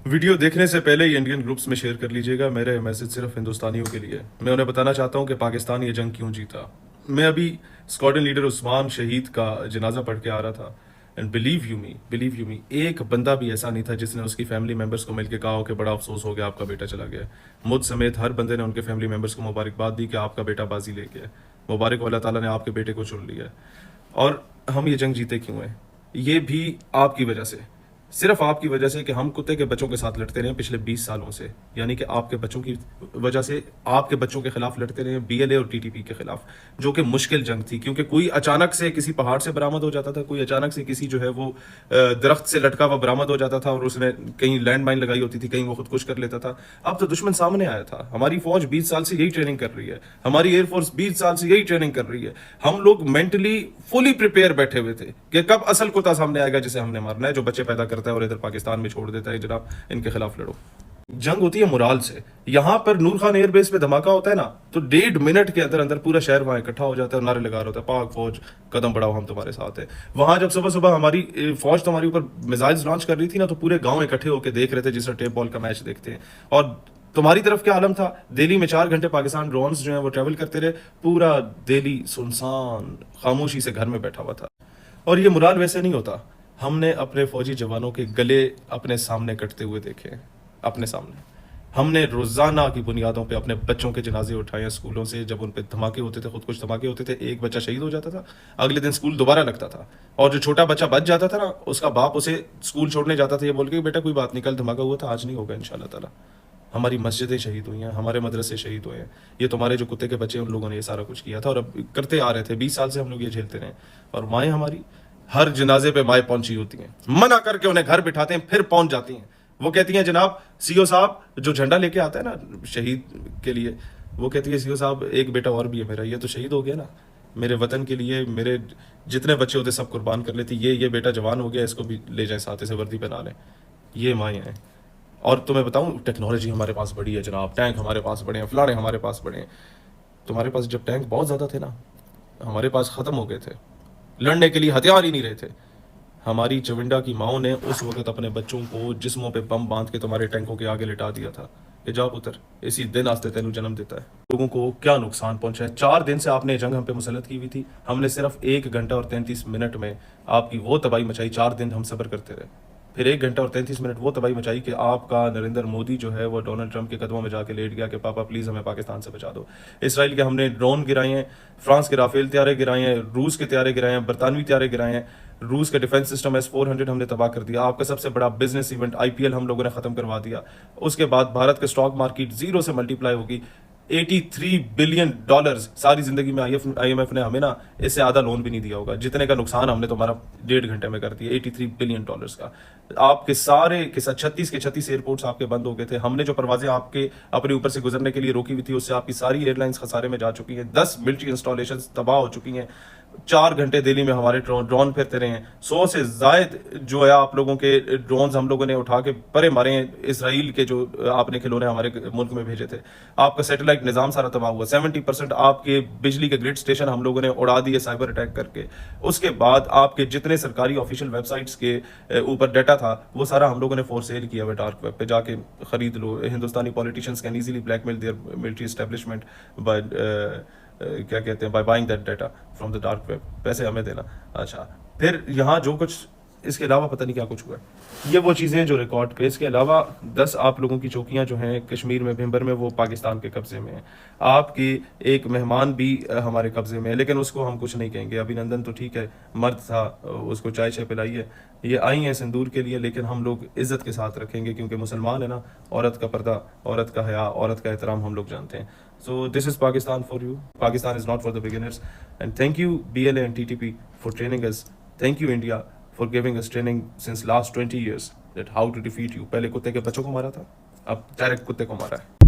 Video देखने से पहले ही इंडियन ग्रुप्स में शेयर कर लीजिएगा। मेरे मैसेज सिर्फ हिंदुस्तानियों के लिए। मैं उन्हें बताना चाहता हूं कि पाकिस्तान ये जंग क्यों जीता। मैं अभी स्क्वाड्रन लीडर उस्मान शहीद का जनाजा पढ़ के आ रहा था, एंड बिलीव यू मी, एक बंदा भी ऐसा नहीं था जिसने उसकी फैमिली मेंबर्स को मिलकर कहा हो कि बड़ा अफसोस हो गया, आपका बेटा चला गया। मुझ समेत हर बंदे ने उनके फैमिली मेंबर्स को मुबारकबाद दी कि आपका बेटा बाजी ले गया। मुबारक हो, अल्लाह ताला ने आपके बेटे को चुन लिया। और हम ये जंग जीते क्यों हैं? ये भी आपकी वजह से, सिर्फ आपकी वजह से कि हम कुत्ते के बच्चों के साथ लड़ते रहे पिछले 20 सालों से। यानी कि आपके बच्चों की वजह से आपके बच्चों के खिलाफ लड़ते रहे, बीएलए और टीटीपी के खिलाफ, जो कि मुश्किल जंग थी। क्योंकि कोई अचानक से किसी पहाड़ से बरामद हो जाता था, कोई अचानक से किसी जो है वो दरख्त से लटका हुआ बरामद हो जाता था और उसने कहीं लैंड माइन लगाई होती थी, कहीं वो खुदकुश कर लेता था। अब तो दुश्मन सामने आया था। हमारी फौज 20 साल से यही ट्रेनिंग कर रही है, हमारी एयरफोर्स 20 साल से यही ट्रेनिंग कर रही है। हम लोग मेंटली फुली प्रिपेयर बैठे हुए थे कि कब असल कुत्ता सामने आएगा जिसे हमने मारना है, जो बच्चे पैदा करता है और इधर पाकिस्तान में छोड़ देता है। जनाब, इनके खिलाफ लड़ो। जंग होती है मुराल से। यहां पर नूर खान एयरबेस पे धमाका होता है ना, तो 1.5 मिनट के अंदर अंदर पूरा शहर वहां इकट्ठा हो जाता है और नारे लगा रहा होता है, पाक फौज कदम बढ़ाओ, हम तुम्हारे साथ है। वहां जब सुबह सुबह हमारी फौज तुम्हारे ऊपर मिसाइल्स लॉन्च कर रही थी ना, तो पूरे गांव इकट्ठे होकर देख रहे थे, जिस तरह टेप बॉल का मैच देखते हैं। और तुम्हारी तरफ क्या आलम था? दिल्ली में 4 घंटे पाकिस्तान ड्रोन्स जो है वो ट्रेवल करते रहे, पूरा दिल्ली सुनसान खामोशी से घर में बैठा हुआ था। और ये मुराल वैसे नहीं होता। हमने अपने फौजी जवानों के गले अपने सामने कटते हुए देखे, अपने सामने। हमने रोजाना की बुनियादों पे अपने बच्चों के जनाजे उठाए स्कूलों से। जब उन पे धमाके होते थे, खुद कुछ धमाके होते थे, एक बच्चा शहीद हो जाता था, अगले दिन स्कूल दोबारा लगता था। और जो छोटा बच्चा बच जाता था ना, उसका बाप उसे स्कूल छोड़ने जाता था ये बोल के, बेटा कोई बात नहीं, कल धमाका हुआ था, आज नहीं होगा इंशाल्लाह ताला। हमारी मस्जिदें शहीद हुई हैं, हमारे मदरसे शहीद हुए हैं। ये तुम्हारे जो कुत्ते के बच्चे उन लोगों ने ये सारा कुछ किया था और अब करते आ रहे थे। 20 साल से हम लोग ये झेलते रहे। और माएँ हमारी, हर जनाजे पे माएँ पहुंची होती हैं, मना करके उन्हें घर बिठाते हैं, फिर पहुंच जाती हैं। वो कहती हैं, जनाब सीओ साहब जो झंडा लेके आता है ना शहीद के लिए, वो कहती है, सीओ साहब एक बेटा और भी है मेरा, ये तो शहीद हो गया ना, मेरे वतन के लिए मेरे जितने बच्चे होते सब कुर्बान कर लेती, ये बेटा जवान हो गया, इसको भी ले जाए साथ, इसे वर्दी पहना लें। ये माएँ हैं। और तुम्हें बताऊं, टेक्नोलॉजी हमारे पास बड़ी है जनाब, टैंक हमारे पास बड़े हैं, फलाने हमारे पास बड़े हैं। तुम्हारे पास जब टैंक बहुत ज़्यादा थे ना, हमारे पास ख़त्म हो गए थे, लड़ने के लिए हथियार ही नहीं रहे थे। हमारी चविंडा की माओ ने उस वक्त अपने बच्चों को जिस्मों पे बम बांध के तुम्हारे टैंकों के आगे लिटा दिया था कि जाओ पुत्र, इसी दिन आस्ते तेनू जन्म देता है। लोगों को क्या नुकसान पहुंचा है। 4 दिन से आपने जंग हम पे मुसलत की हुई थी, हमने सिर्फ 1 घंटा और 33 मिनट में आपकी वो तबाही मचाई। 4 दिन हम सब्र करते रहे, फिर 1 घंटा और 33 मिनट वो तबाही मचाई कि आपका नरेंद्र मोदी जो है वो डोनाल्ड ट्रंप के कदमों में जाके लेट गया कि पापा प्लीज हमें पाकिस्तान से बचा दो। इसराइल के हमने ड्रोन गिराए हैं, फ्रांस के राफेल त्यारे गिराए हैं, रूस के त्यारे गिराए हैं, बरतानवी त्यारे गिराए हैं, रूस का डिफेंस सिस्टम S-400 हमने तबाह कर दिया। आपका सबसे बड़ा बिजनेस इवेंट IPL हम लोगों ने खत्म करवा दिया। उसके बाद भारत के स्टॉक मार्केट 0 से मल्टीप्लाई होगी। $83 बिलियन सारी जिंदगी में IMF ने हमें ना इससे आधा लोन भी नहीं दिया होगा, जितने का नुकसान हमने तुम्हारा 1.5 घंटे में कर दिया। $83 बिलियन का। आपके सारे के साथ 36 के 36 एयरपोर्ट्स आपके बंद हो गए थे। हमने जो परवाजें आपके अपने ऊपर से गुजरने के लिए रोकी हुई थी, उससे आपकी सारी एयरलाइंस खसारे में जा चुकी हैं। 10 मिलिट्री इंस्टॉलेशन तबाह हो चुकी हैं। 4 घंटे दिल्ली में हमारे ड्रोन फिरते रहे हैं। 100 से जायद जो है आप लोगों के ड्रोन हम लोगों ने उठा के परे मारे हैं। इसराइल के जो आपने खिलौने हमारे मुल्क में भेजे थे, आपका सैटेलाइट निजाम सारा तबाह हुआ। 70% आपके बिजली के ग्रिड स्टेशन हम लोगों ने उड़ा दिए साइबर अटैक करके। उसके बाद आपके जितने सरकारी ऑफिशियल वेबसाइट्स के ऊपर डाटा था, वो सारा हम लोगों ने फॉर सेल किया हुआ डार्क वेब पे, जाके खरीद लो। Hindustani politicians can easily blackmail their military establishment by क्या कहते हैं, by buying that data from the dark web. पैसे हमें देना। अच्छा, फिर यहाँ जो कुछ इसके अलावा पता नहीं क्या कुछ हुआ है। ये वो चीज़ें जो रिकॉर्ड पे, इसके अलावा 10 आप लोगों की चौकियां जो हैं कश्मीर में भिंबर में, वो पाकिस्तान के कब्जे में है। आपकी एक मेहमान भी हमारे कब्जे में है, लेकिन उसको हम कुछ नहीं कहेंगे। अभिनंदन तो ठीक है, मर्द था, उसको चाय चाय पिलाई है, ये आई हैं सिंदूर के लिए, लेकिन हम लोग इज्जत के साथ रखेंगे क्योंकि मुसलमान है ना। औरत का पर्दा, औरत का हया, औरत का एहतराम हम लोग जानते हैं। So this is Pakistan for you. Pakistan is not for the beginners. And thank you BLA and TTP for training us. Thank you India for giving us training since last 20 years that how to defeat you. पहले कुत्ते के बच्चों को मारा था, अब direct कुत्ते को मारा है।